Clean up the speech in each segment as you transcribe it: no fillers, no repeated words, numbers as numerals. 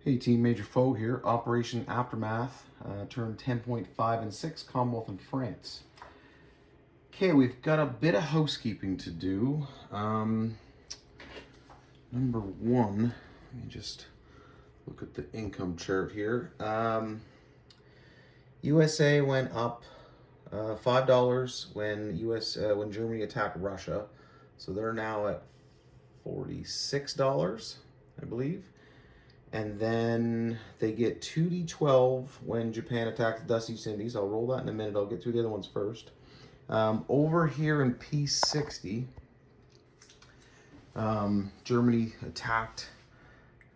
Hey team, Major Foe here. Operation Aftermath, turn 10.5 and 6, Commonwealth in France. Okay, we've got a bit of housekeeping to do. Number one, let me just look at the income chart here. USA went up $5 when Germany attacked Russia, so they're now at $46, I believe. And then they get 2d12 when Japan attacks the Dutch East Indies. I'll roll that in a minute. I'll get through the other ones first. Over here in Peace 60, Germany attacked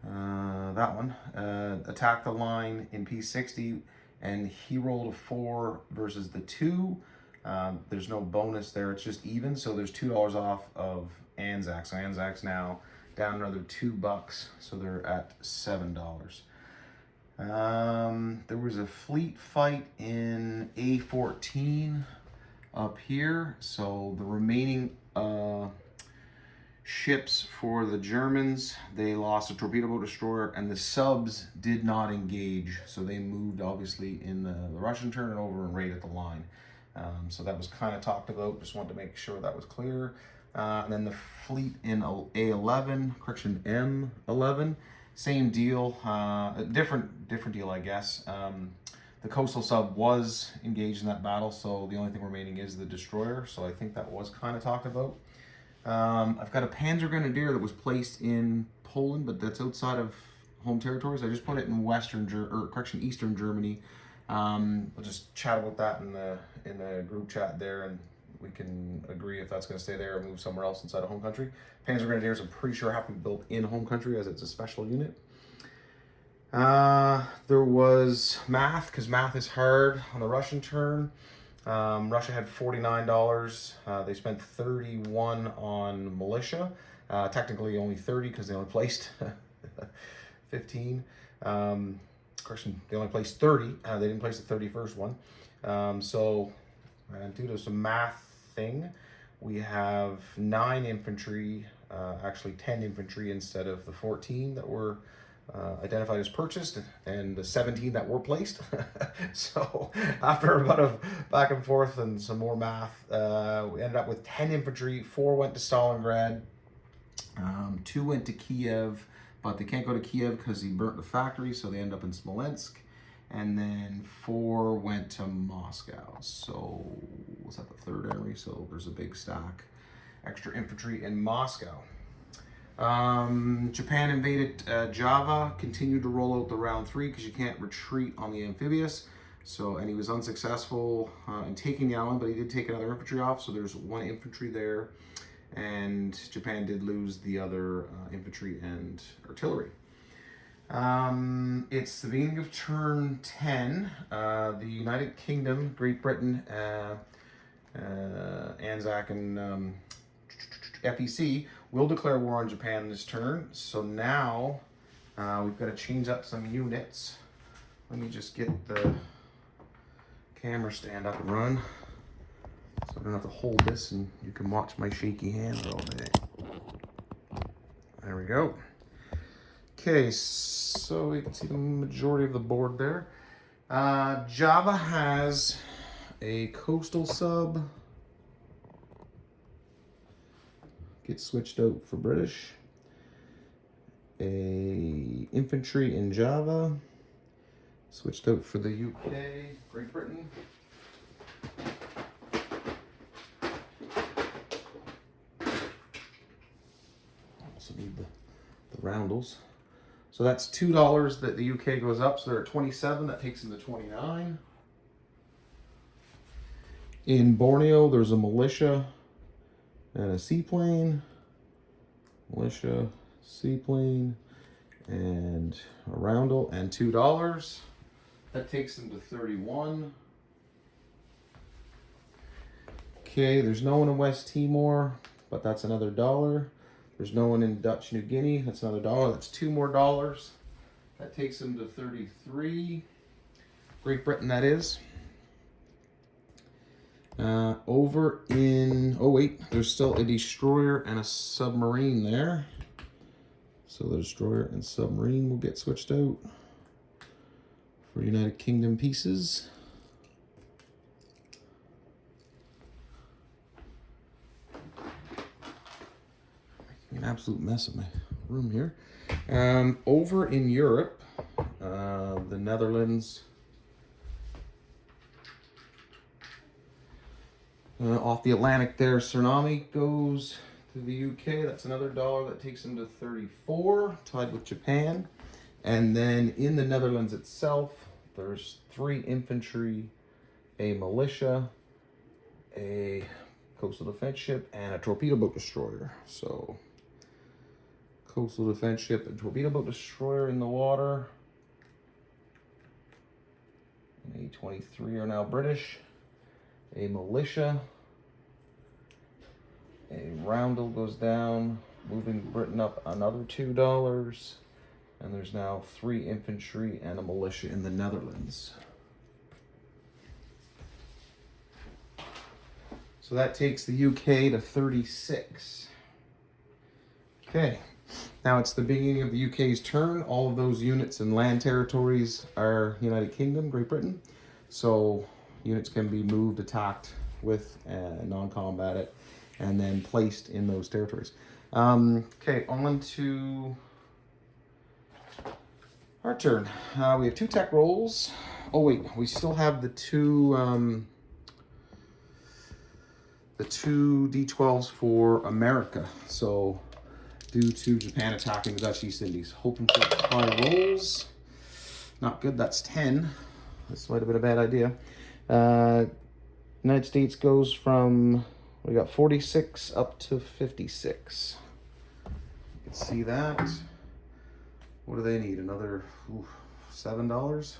attacked the line in Peace 60, and he rolled a 4 versus the 2. There's no bonus there. It's just even, so there's $2 off of ANZAC. So ANZAC's now down another $2, so they're at $7. There was a fleet fight in A14 up here, so the remaining ships for the Germans, they lost a torpedo boat destroyer, and the subs did not engage, so they moved obviously in the Russian turn and over and right at the line. So that was kind of talked about. Just wanted to make sure that was clear. And then the fleet in M11, same deal, different deal, I guess. The coastal sub was engaged in that battle, so the only thing remaining is the destroyer. So I think that was kind of talked about. I've got a Panzer Grenadier that was placed in Poland, but that's outside of home territories. I just put it in Eastern Germany. We'll just chat about that in the group chat there, and we can agree if that's going to stay there or move somewhere else inside of home country. Panzer Grenadiers, I'm pretty sure, have to be built in home country as it's a special unit. There was math, because math is hard on the Russian turn. Russia had $49. They spent 31 on militia. Technically only 30 because they only placed 15. Of course, they only placed 30. They didn't place the 31st one. So due to some math thing, we have 9 infantry, actually 10 infantry instead of the 14 that were identified as purchased, and the 17 that were placed. So after a lot of back and forth and some more math, we ended up with 10 infantry. 4 went to Stalingrad, 2 went to Kiev, but they can't go to Kiev because he burnt the factory, so they end up in Smolensk. And then 4 went to Moscow. So was that the 3rd army? So there's a big stack extra infantry in Moscow. Japan invaded Java, continued to roll out the round 3 because you can't retreat on the amphibious. And he was unsuccessful in taking the island, but he did take another infantry off. So there's 1 infantry there, and Japan did lose the other infantry and artillery. It's the beginning of turn 10. The United Kingdom, Great Britain, ANZAC, and FEC will declare war on Japan this turn. So now we've got to change up some units. Let me just get the camera stand up and run, so I don't have to hold this and you can watch my shaky hands all day. There we go. Okay, so you can see the majority of the board there. Java has a coastal sub. Gets switched out for British. A infantry in Java. Switched out for the UK, Great Britain. Also need the roundels. So that's $2 that the UK goes up, so they're at 27. That takes them to 29. In Borneo, there's a militia and a seaplane. Militia, seaplane, and a roundel, and $2. That takes them to 31. Okay, there's no one in West Timor, but that's another $1. There's no one in Dutch New Guinea. That's another $1. That's $2 more. That takes them to 33. Great Britain, that is. Over in, oh wait, there's still a destroyer and a submarine there. So the destroyer and submarine will get switched out for United Kingdom pieces. Making an absolute mess of my room here. Over in Europe, the Netherlands, off the Atlantic there, Tsunami goes to the UK. That's another dollar that takes them to 34, tied with Japan. And then in the Netherlands itself, there's 3 infantry, a militia, a coastal defense ship, and a torpedo boat destroyer. So coastal defense ship and torpedo boat destroyer in the water. And A-23 are now British. A militia. A roundel goes down, moving Britain up another $2. And there's now 3 infantry and a militia in the Netherlands. So that takes the UK to 36. Okay, now it's the beginning of the UK's turn. All of those units and land territories are United Kingdom, Great Britain. So units can be moved, attacked with, non-combat it, and then placed in those territories. Okay, on to our turn. We have 2 tech rolls. Oh wait, we still have the two D12s for America. So due to Japan attacking the Dutch East Indies, hoping for high rolls. Not good. That's 10. This might have been a bad idea. United States goes from, we got 46 up to 56. You can see that. What do they need? Another $7?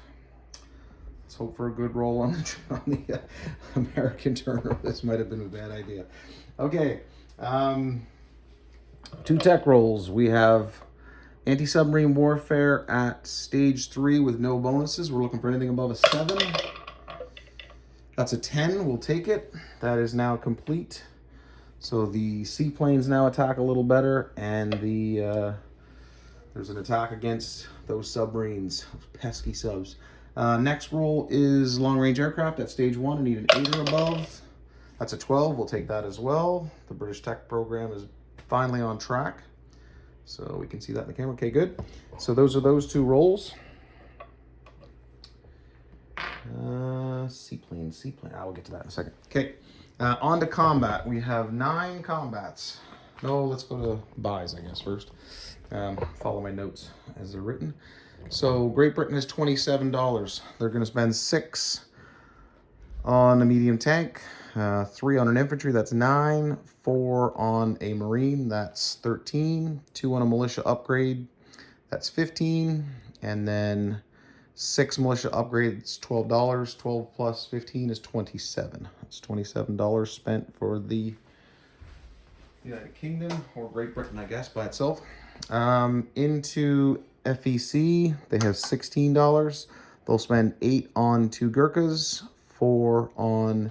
Let's hope for a good roll on the American turn. This might have been a bad idea. Okay, 2 tech rolls. We have anti-submarine warfare at stage 3 with no bonuses. We're looking for anything above a 7. That's a 10. We'll take it. That is now complete. So the seaplanes now attack a little better, and there's an attack against those submarines, those pesky subs. Next roll is long-range aircraft at stage 1. I need an 8 or above. That's a 12. We'll take that as well. The British tech program is finally on track. So we can see that in the camera. Okay, good. So those are those 2 rolls. Seaplane. We'll get to that in a second. Okay, on to combat. We have 9 combats. No, let's go to buys, I guess, first. Follow my notes as they're written. So Great Britain has $27. They're going to spend 6 on a medium tank, 3 on an infantry, that's 9, 4 on a marine, that's 13, 2 on a militia upgrade, that's 15, and then 6 militia upgrades, $12. 12 plus 15 is 27. That's $27 spent for the United Kingdom, or Great Britain, I guess, by itself. Into FEC, they have $16. They'll spend 8 on 2 Gurkhas, 4 on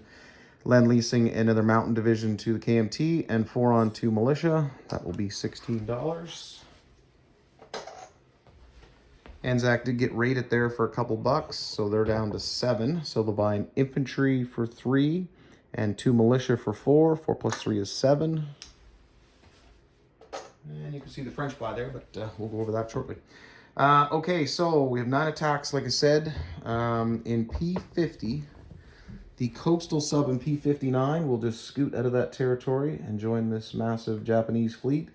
Lend-Leasing another mountain division to the KMT, and 4 on 2 militia. That will be $16. ANZAC did get rated there for a couple bucks, so they're down to 7. So they'll buy an infantry for 3 and 2 militia for 4. 4 plus 3 is 7. And you can see the French buy there, but we'll go over that shortly. Okay, so we have 9 attacks, like I said. In P50, the coastal sub in P59 will just scoot out of that territory and join this massive Japanese fleet,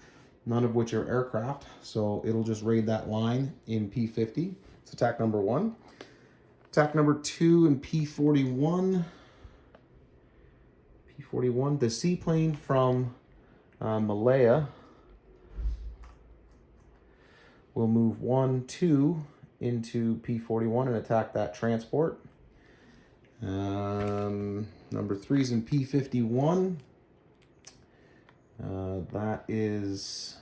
none of which are aircraft. So it'll just raid that line in P50. It's attack number 1. Attack number 2 in P41. P41, the seaplane from Malaya will move 1, 2 into P41 and attack that transport. Number 3 is in P51. That is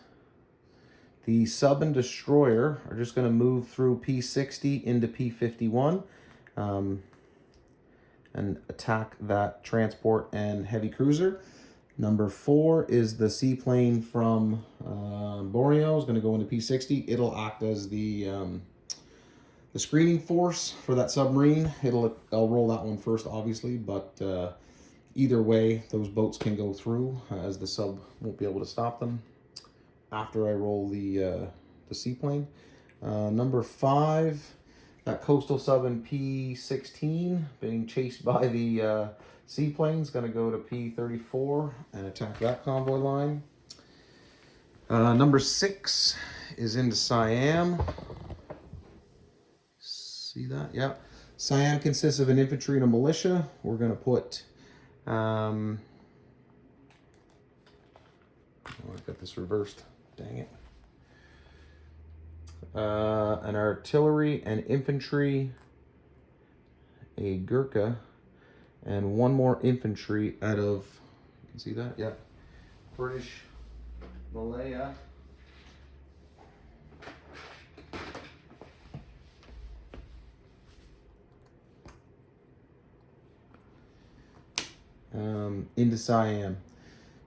the sub and destroyer are just going to move through P60 into P51 and attack that transport and heavy cruiser. Number 4 is the seaplane from Borneo. It's going to go into P60. It'll act as the screening force for that submarine. I'll roll that one first, obviously, but either way, those boats can go through, as the sub won't be able to stop them after I roll the seaplane. Number 5, that coastal sub in P16 being chased by the seaplane is going to go to P34 and attack that convoy line. Number 6 is into Siam. See that? Yeah. Siam consists of an infantry and a militia. We're going to put... oh, I've got this reversed. Dang it. An artillery and infantry, a Gurkha, and one more infantry out of, you can see that? Yeah. British Malaya. Into Siam.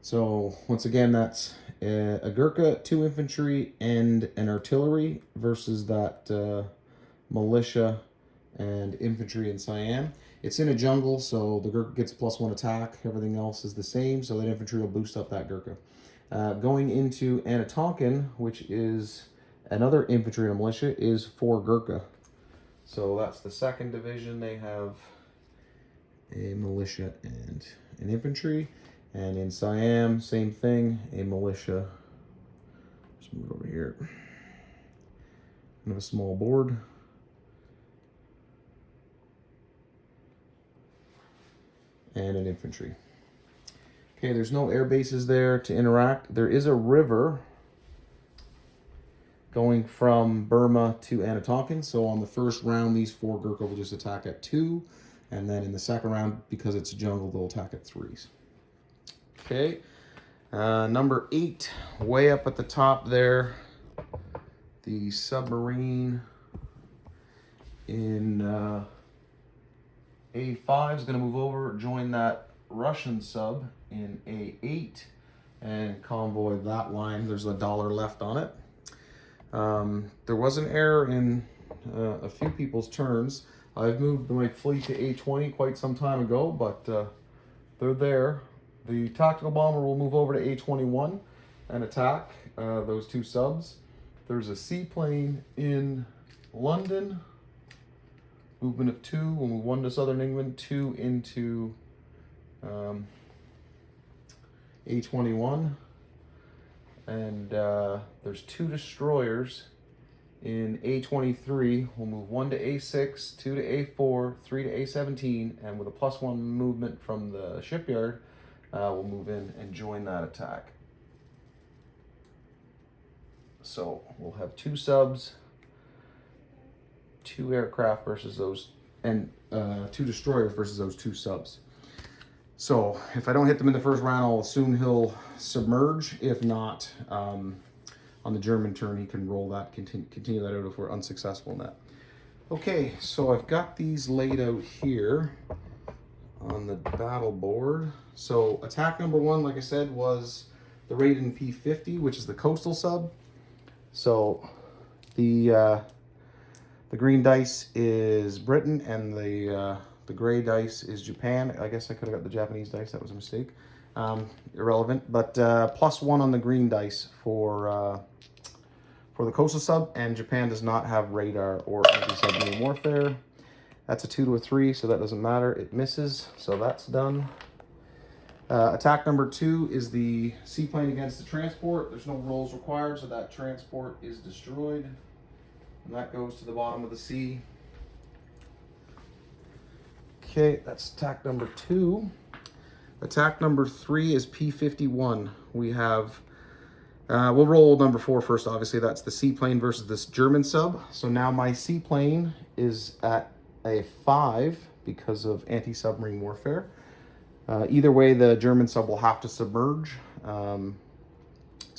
So once again, that's a Gurkha, 2 infantry, and an artillery versus that militia and infantry in Siam. It's in a jungle, so the Gurkha gets +1 attack. Everything else is the same, so that infantry will boost up that Gurkha. Going into Anatonkan, which is another infantry and a militia, is 4 Gurkha. So that's the 2nd division. They have a militia and an infantry. And in Siam, same thing, a militia. Just move it over here. And a small board. And an infantry. Okay, there's no air bases there to interact. There is a river going from Burma to Anatonkan. So on the first round, these 4 Gurkha will just attack at 2. And then in the second round, because it's a jungle, they'll attack at 3s. Okay, number 8, way up at the top there, the submarine in A5 is going to move over, join that Russian sub in A8, and convoy that line. There's $1 left on it. There was an error in a few people's turns. I've moved my fleet to A20 quite some time ago, but they're there. The tactical bomber will move over to A21 and attack those 2 subs. There's a seaplane in London. Movement of 2. We'll move 1 to Southern England, 2 into A21. And there's 2 destroyers in A23. We'll move 1 to A6, 2 to A4, 3 to A17, and with a +1 movement from the shipyard, we'll move in and join that attack. So we'll have 2 subs, 2 aircraft versus those, and 2 destroyers versus those 2 subs. So if I don't hit them in the first round, I'll assume he'll submerge. If not, on the German turn, he can roll that, continue that out if we're unsuccessful in that. Okay, so I've got these laid out here on the battle board. So attack number 1, like I said, was the Raiden P50, which is the coastal sub. So the green dice is Britain, and the gray dice is Japan. I guess I could have got the Japanese dice. That was a mistake. Irrelevant, but +1 on the green dice for the coastal sub, and Japan does not have radar or anti-submarine warfare. That's a 2 to a 3, so that doesn't matter. It misses, so that's done. Attack number 2 is the seaplane against the transport. There's no rolls required, so that transport is destroyed. And that goes to the bottom of the sea. Okay, that's attack number 2. Attack number 3 is P51. We have, we'll roll number 4 first, obviously. That's the seaplane versus this German sub. So now my seaplane is at a 5 because of anti-submarine warfare. Either way, the German sub will have to submerge. So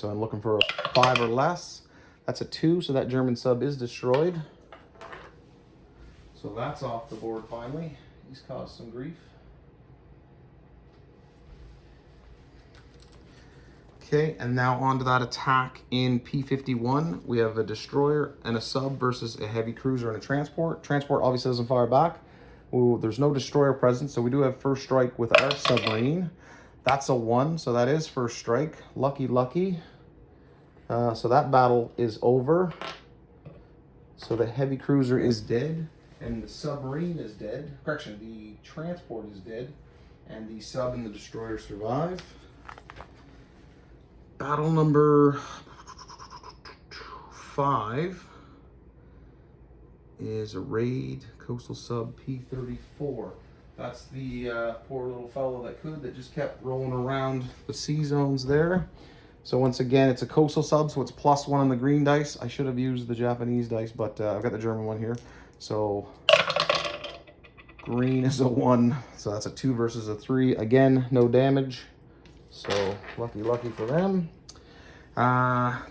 I'm looking for a 5 or less. That's a 2, so that German sub is destroyed. So that's off the board finally. He's caused some grief. Okay, and now on to that attack in P51. We have a destroyer and a sub versus a heavy cruiser and a transport. Transport obviously doesn't fire back. Ooh, there's no destroyer present, so we do have first strike with our submarine. That's a 1, so that is first strike. Lucky, lucky. So that battle is over. So the heavy cruiser is dead, and the submarine is dead. Correction, the transport is dead, and the sub and the destroyer survive. Battle number 5 is a raid coastal sub P34. That's the poor little fellow that just kept rolling around the sea zones there. So once again, it's a coastal sub, so it's +1 on the green dice. I should have used the Japanese dice, but I've got the German one here. So green is a 1, so that's a 2 versus a 3. Again, no damage. So lucky, lucky for them.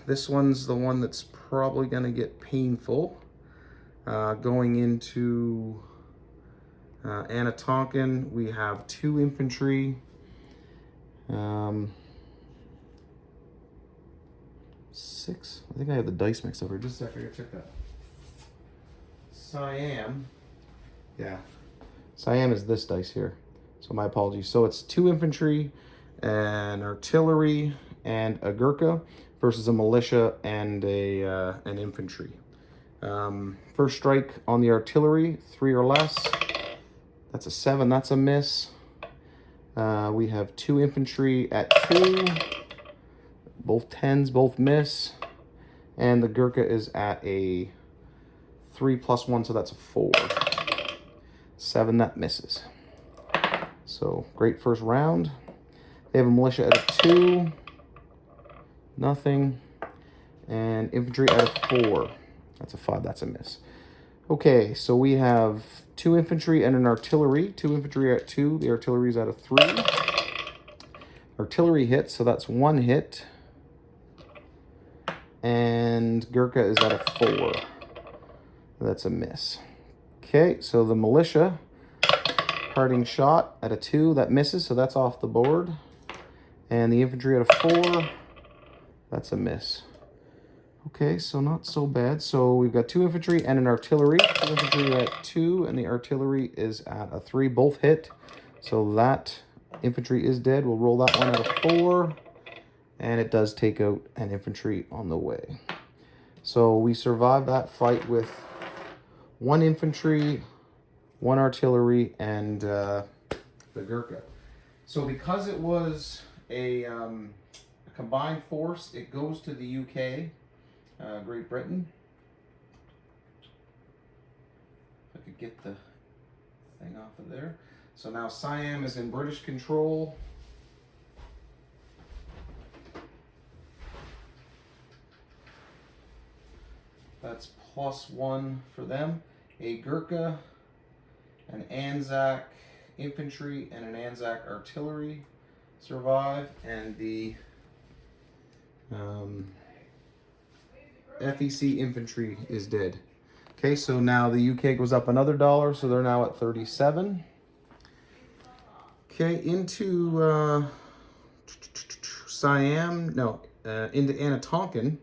This one's the one that's probably gonna get painful. Going into Anatonkin, we have 2 infantry. 6. I think I have the dice mixed up here. Just a second, I gotta check that. Siam. Yeah. Siam is this dice here. So my apologies. So it's 2 infantry, an artillery, and a Gurkha versus a militia and an infantry. First strike on the artillery, 3 or less. That's a 7. That's a miss. We have 2 infantry at 2. Both 10s, both miss. And the Gurkha is at a 3 + 1, so that's a 4. 7, that misses. So great first round. They have a militia at a 2. Nothing. And infantry at a 4. That's a 5, that's a miss. Okay, so we have 2 infantry and an artillery. 2 infantry at 2, the artillery's at a 3. Artillery hits, so that's 1 hit. And Gurkha is at a 4. That's a miss. Okay, so the militia, parting shot at a 2, that misses, so that's off the board. And the infantry at a 4, that's a miss. Okay, so not so bad. So we've got 2 infantry and an artillery. 2 infantry at 2, and the artillery is at a 3, both hit. So that infantry is dead. We'll roll that one at a 4. And it does take out an infantry on the way. So we survived that fight with 1 infantry, 1 artillery, and the Gurkha. So because it was a combined force, it goes to the UK, Great Britain. If I could get the thing off of there. So now Siam is in British control. That's +1 for them. A Gurkha, an ANZAC infantry, and an ANZAC artillery survive, and the FEC infantry is dead. Okay, so now the UK goes up another $1, so they're now at 37. Okay, into Siam, no, into Anatonkin.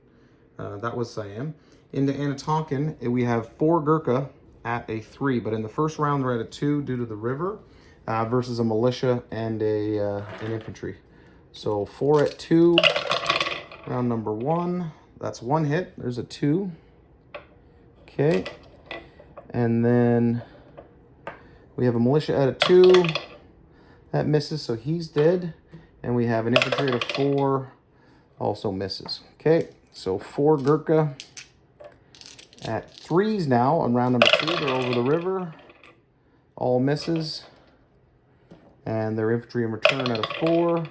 That was Siam. Into Anatonkin, we have 4 Gurkha at a 3, but in the first round they're at a 2 due to the river, versus a militia and an infantry. So 4 at 2, round number 1. That's 1 hit. There's a 2. Okay, and then we have a militia at a 2. That misses, so he's dead. And we have an infantry at a 4, also misses. Okay, so 4 Gurkha at 3s now on round number 2. They're over the river. All misses. And their infantry in return at a 4.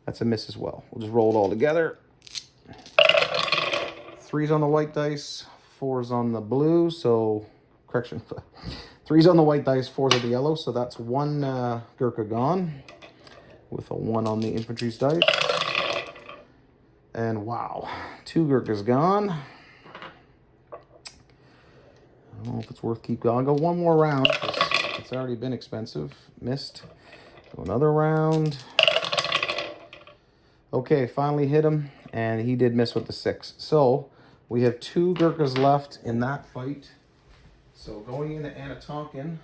That's a miss as well. We'll just roll it all together. 3s on the white dice, 4s on the blue. So, correction, 3s on the white dice, 4s on the yellow. So that's 1 Gurkha gone with a 1 on the infantry's dice. And wow, 2 Gurkhas gone. I don't know if it's worth keep going. I'll go 1 more round because it's already been expensive. Missed. Go another round. Okay, finally hit him, and he did miss with the 6. So we have 2 Gurkhas left in that fight. So going into Anatonkin,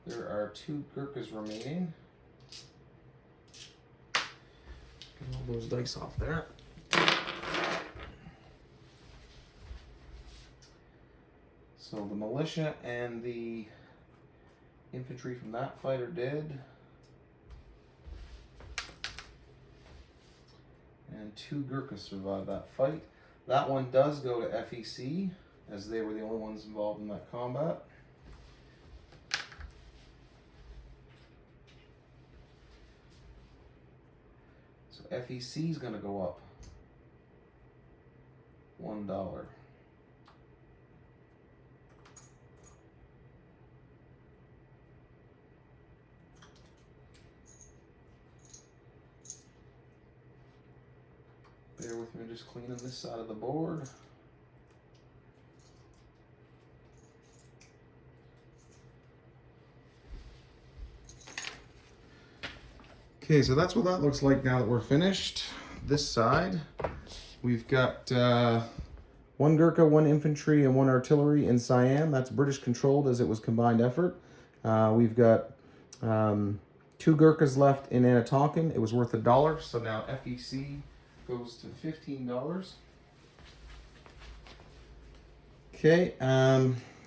there are 2 Gurkhas remaining. Get all those dice off there. So the militia and the infantry from that fight are dead. And 2 Gurkhas survived that fight. That one does go to FEC, as they were the only ones involved in that combat. So FEC is going to go up $1. Bear with me, just cleaning this side of the board. Okay, so that's what that looks like now that we're finished. This side, we've got 1 Gurkha, 1 infantry, and 1 artillery in Siam. That's British controlled, as it was combined effort. We've got 2 Gurkhas left in Anatonkin. It was worth $1, so now FEC goes to $15. Okay,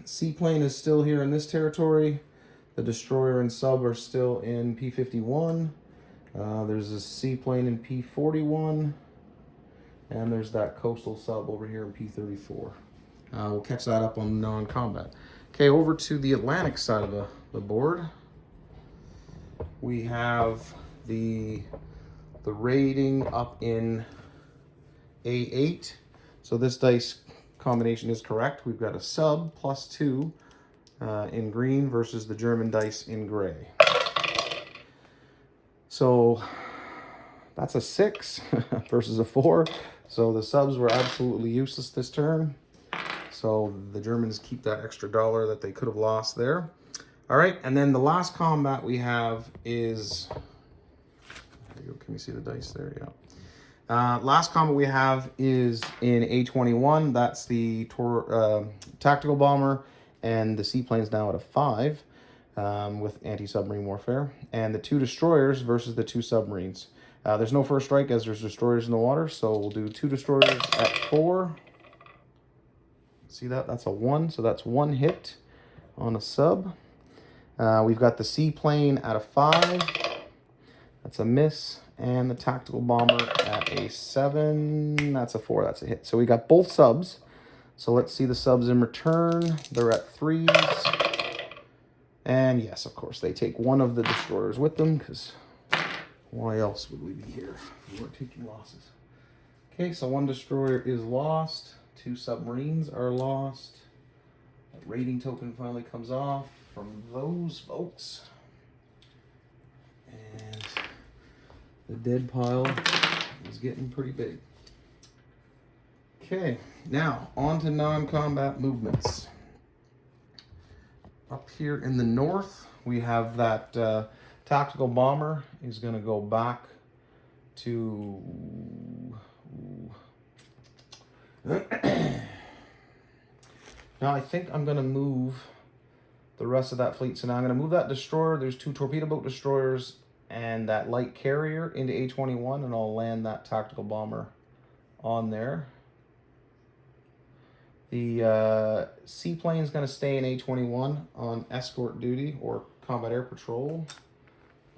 seaplane is still here in this territory. The destroyer and sub are still in P51. There's a seaplane in P41. And there's that coastal sub over here in P34. We'll catch that up on non-combat. Okay, over to the Atlantic side of the board. We have the rating up in A8. So this dice combination is correct. We've got a sub +2 in green versus the German dice in gray. So that's a 6 versus a 4. So the subs were absolutely useless this turn. So the Germans keep that extra $1 that they could have lost there. All right, and then the last combat we have is, there you go, can you see the dice there? Yeah. Last combat we have is in A21. That's the tactical bomber, and the seaplane's now at a 5 with anti-submarine warfare. And the 2 destroyers versus the 2 submarines. There's no first strike as there's destroyers in the water, so we'll do 2 destroyers at 4. See that? That's a 1, so that's 1 hit on a sub. We've got the seaplane at a 5. That's a miss. And the tactical bomber at a 7. That's a 4. That's a hit. So we got both subs. So let's see the subs in return. They're at 3s. And yes, of course, they take 1 of the destroyers with them, because why else would we be here if we weren't taking losses? Okay, so 1 destroyer is lost. 2 submarines are lost. That rating token finally comes off from those folks. And the dead pile is getting pretty big. Okay, now on to non-combat movements. Up here in the north, we have that tactical bomber is going to go back to now I think I'm going to move the rest of that fleet. So now I'm going to move that destroyer. There's 2 torpedo boat destroyers and that light carrier into A21, and I'll land that tactical bomber on there. The seaplane is going to stay in A21 on escort duty or combat air patrol.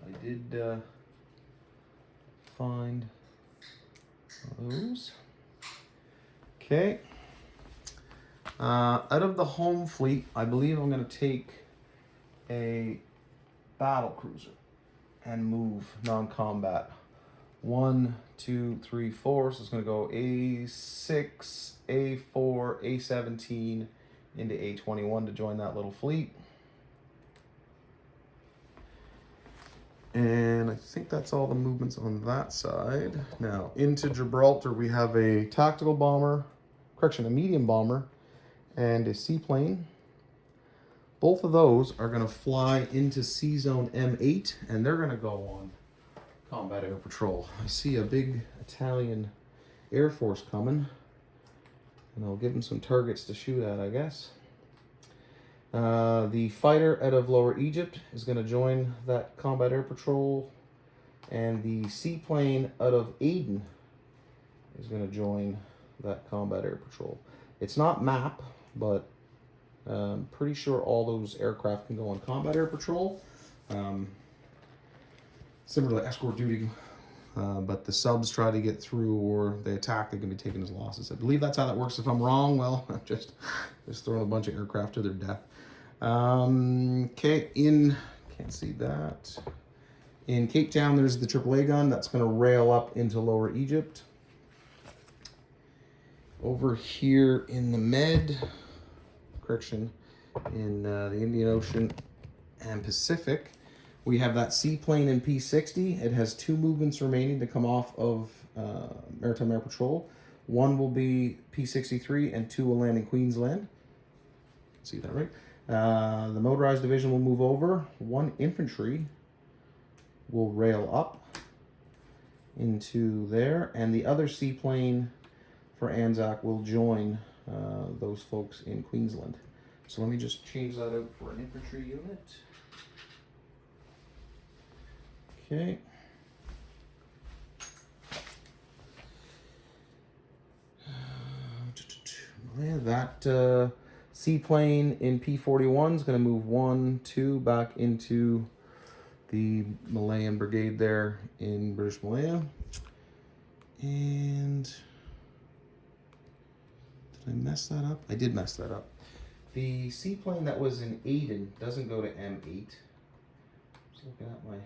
I did find those. Okay. Out of the home fleet, I believe I'm going to take a battle cruiser and move non-combat. 1, 2, 3, 4. So it's going to go A6, A4, A17 into A21 to join that little fleet. And I think that's all the movements on that side. Now, into Gibraltar, we have a tactical bomber, a medium bomber, and a seaplane. Both of those are going to fly into C Zone M8, and they're going to go on Combat Air Patrol. I see a big Italian Air Force coming, and I'll give them some targets to shoot at, I guess. The fighter out of Lower Egypt is going to join that Combat Air Patrol, and the seaplane out of Aden is going to join that Combat Air Patrol. It's not MAP, but I'm pretty sure all those aircraft can go on Combat Air Patrol. Similar to escort duty, but the subs try to get through or they attack, they can be taken as losses. I believe that's how that works. If I'm wrong, well, I'm just throwing a bunch of aircraft to their death. Okay, can't see that. In Cape Town, there's the AAA gun that's going to rail up into Lower Egypt. Over here in the in the Indian Ocean and Pacific, we have that seaplane in P60. It has 2 movements remaining to come off of Maritime Air Patrol. 1 will be P63 and 2 will land in Queensland. See that right? The motorized division will move over. 1 infantry will rail up into there, and the other seaplane for ANZAC will join those folks in Queensland. So let me just change that out for an infantry unit. Okay. Yeah, that seaplane in P41 is going to move 1, 2 back into the Malayan Brigade there in British Malaya. And did I mess that up? I did mess that up. The seaplane that was in Aden doesn't go to M8. Just looking at my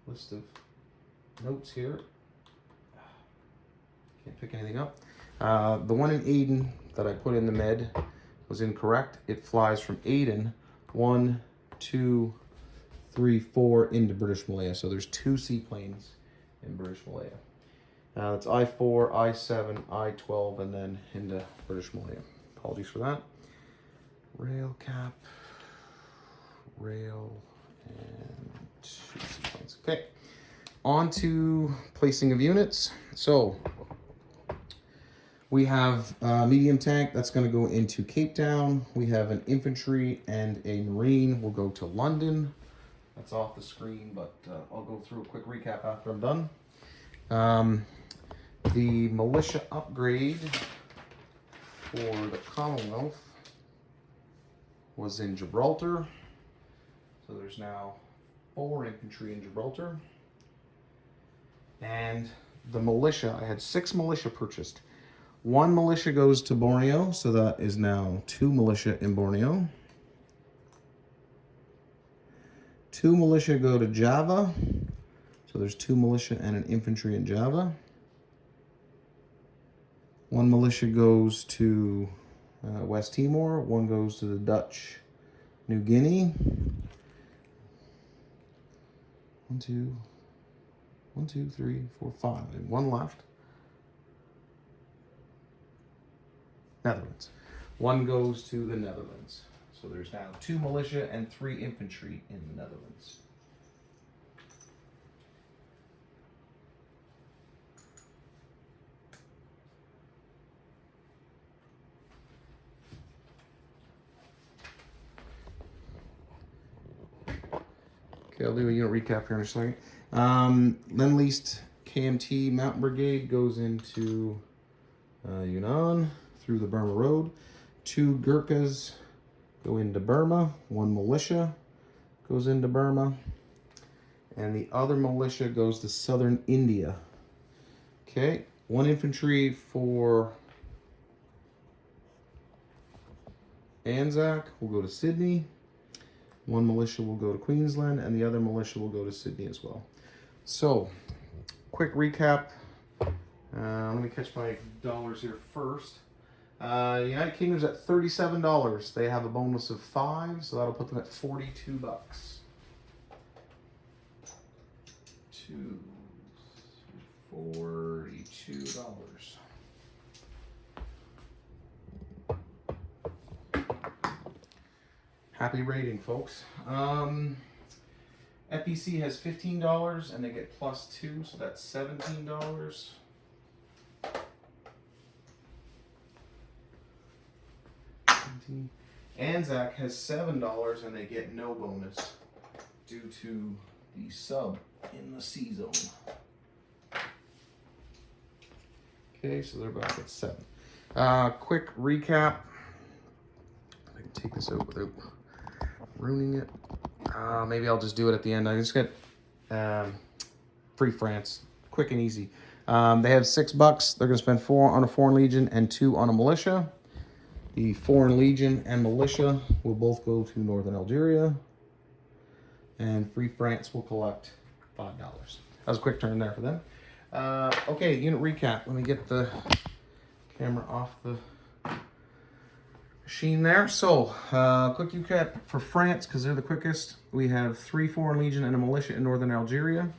list of notes here. Can't pick anything up. The one in Aden that I put in the med was incorrect. It flies from Aden 1, 2, 3, 4 into British Malaya. So there's 2 seaplanes in British Malaya. It's I-4, I-7, I-12, and then into British Malaya. Apologies for that. Rail cap, rail, and 2 seaplanes. Okay, on to placing of units. So we have a medium tank that's going to go into Cape Town. We have an infantry and a marine will go to London. That's off the screen, but I'll go through a quick recap after I'm done. The militia upgrade for the Commonwealth was in Gibraltar. So there's now 4 infantry in Gibraltar. And the militia, I had 6 militia purchased. 1 militia goes to Borneo, so that is now 2 militia in Borneo. 2 militia go to Java, so there's 2 militia and an infantry in Java. 1 militia goes to West Timor, 1 goes to the Dutch New Guinea. 1, 2, 3, 4, 5, and 1 left. Netherlands. 1 goes to the Netherlands. So there's now 2 militia and 3 infantry in the Netherlands. Okay, I'll do a unit recap here in a second. Lend-Leased KMT Mountain Brigade goes into Yunnan through the Burma Road. 2 Gurkhas go into Burma. 1 militia goes into Burma. And the other militia goes to southern India. Okay, 1 infantry for ANZAC will go to Sydney. 1 militia will go to Queensland, and the other militia will go to Sydney as well. So, quick recap. Let me catch my dollars here first. United Kingdom's at $37. They have a bonus of 5, so that'll put them at $42. $42. Happy rating, folks. FEC has $15 and they get +2, so that's $17. ANZAC has $7 and they get no bonus due to the sub in the C zone. Okay, so they're back at 7. Quick recap. I can take this out without ruining it. Maybe I'll just do it at the end. I just get Free France, quick and easy. They have $6. They're going to spend 4 on a Foreign Legion and 2 on a militia. The Foreign Legion and militia will both go to Northern Algeria. And Free France will collect $5. That was a quick turn there for them. Okay, unit recap. Let me get the camera off the machine there. So, quick recap for France, because they're the quickest. We have 3 Foreign Legion and a militia in Northern Algeria.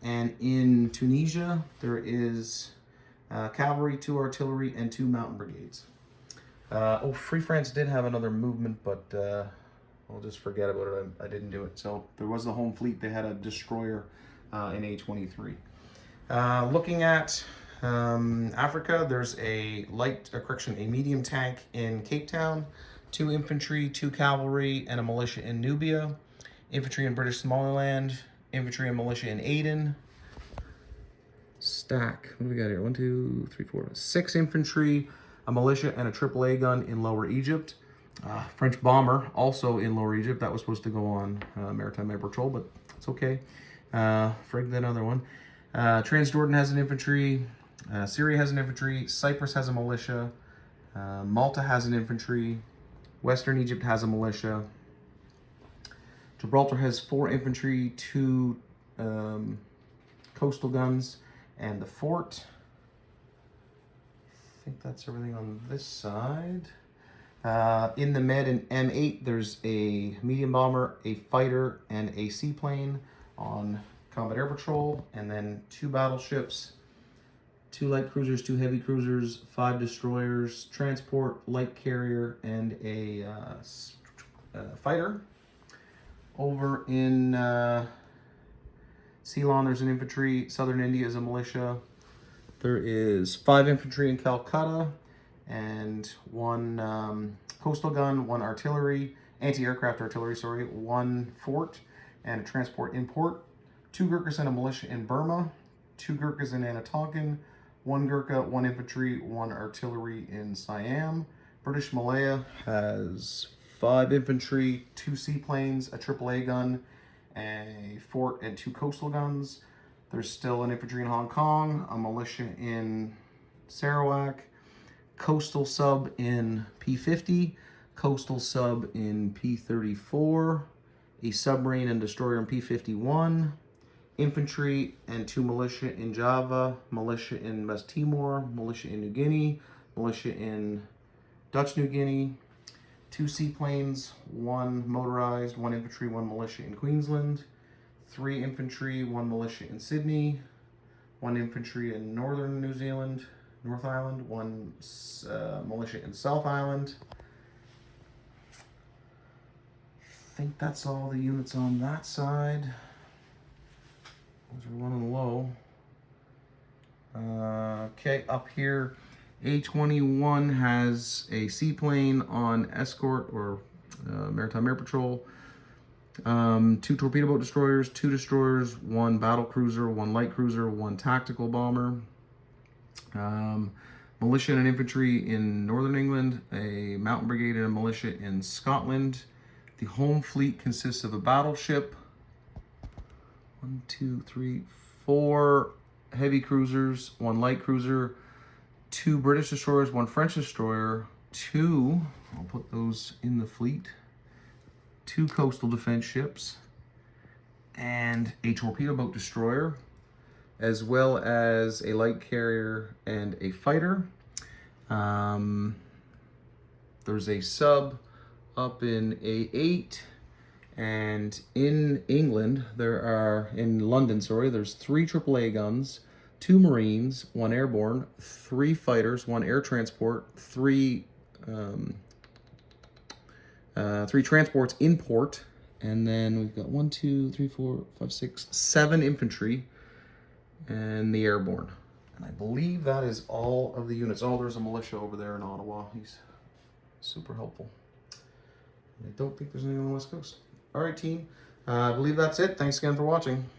And in Tunisia, there is cavalry, 2 artillery, and 2 mountain brigades. Free France did have another movement, but I'll just forget about it. I didn't do it. So there was the home fleet. They had a destroyer in A23. Looking at Africa, there's a medium tank in Cape Town, 2 infantry, 2 cavalry, and a militia in Nubia, infantry in British Somaliland, infantry and militia in Aden. Stack. What do we got here? 1, 2, 3, 4, 6 infantry, a militia, and a AAA gun in Lower Egypt. French bomber also in Lower Egypt. That was supposed to go on Maritime Air Patrol, but it's okay. Frig that other one. Transjordan has an infantry. Syria has an infantry. Cyprus has a militia. Malta has an infantry. Western Egypt has a militia. Gibraltar has 4 infantry, 2 coastal guns, and the fort. I think that's everything on this side. In the Med and M8, there's a medium bomber, a fighter, and a seaplane on Combat Air Patrol, and then 2 battleships, 2 light cruisers, 2 heavy cruisers, 5 destroyers, transport, light carrier, and a fighter. Over in Ceylon, there's an infantry. Southern India is a militia. There is 5 infantry in Calcutta and 1 coastal gun, 1 artillery, anti-aircraft artillery, 1 fort, and a transport in port. 2 Gurkhas and a militia in Burma, 2 Gurkhas in Anatonkin, 1 Gurkha, 1 infantry, 1 artillery in Siam. British Malaya has 5 infantry, 2 seaplanes, a AAA gun, a fort, and 2 coastal guns. There's still an infantry in Hong Kong, a militia in Sarawak, coastal sub in P50, coastal sub in P34, a submarine and destroyer in P51, infantry and 2 militia in Java, militia in West Timor, militia in New Guinea, militia in Dutch New Guinea, 2 seaplanes, 1 motorized, 1 infantry, 1 militia in Queensland, 3 infantry, 1 militia in Sydney, 1 infantry in Northern New Zealand, North Island, 1 militia in South Island. I think that's all the units on that side. Those are running low. Okay, up here, A21 has a seaplane on escort or Maritime Air Patrol. 2 torpedo boat destroyers, 2 destroyers, 1 battle cruiser, 1 light cruiser, 1 tactical bomber. Militia and infantry in Northern England, a mountain brigade and a militia in Scotland. The home fleet consists of a battleship, 1, 2, 3, 4 heavy cruisers, 1 light cruiser, 2 British destroyers, 1 French destroyer, 2, I'll put those in the fleet, 2 coastal defense ships, and a torpedo boat destroyer, as well as a light carrier and a fighter. There's a sub up in A8, and in England, in London, there's 3 AAA guns, 2 Marines, 1 airborne, 3 fighters, 1 air transport, 3 transports in port, And then we've got 1, 2, 3, 4, 5, 6, 7 infantry and the airborne. And I believe that is all of the units. Oh, there's a militia over there in Ottawa. He's super helpful. I don't think there's anything on the West Coast. All right, team. I believe that's it. Thanks again for watching.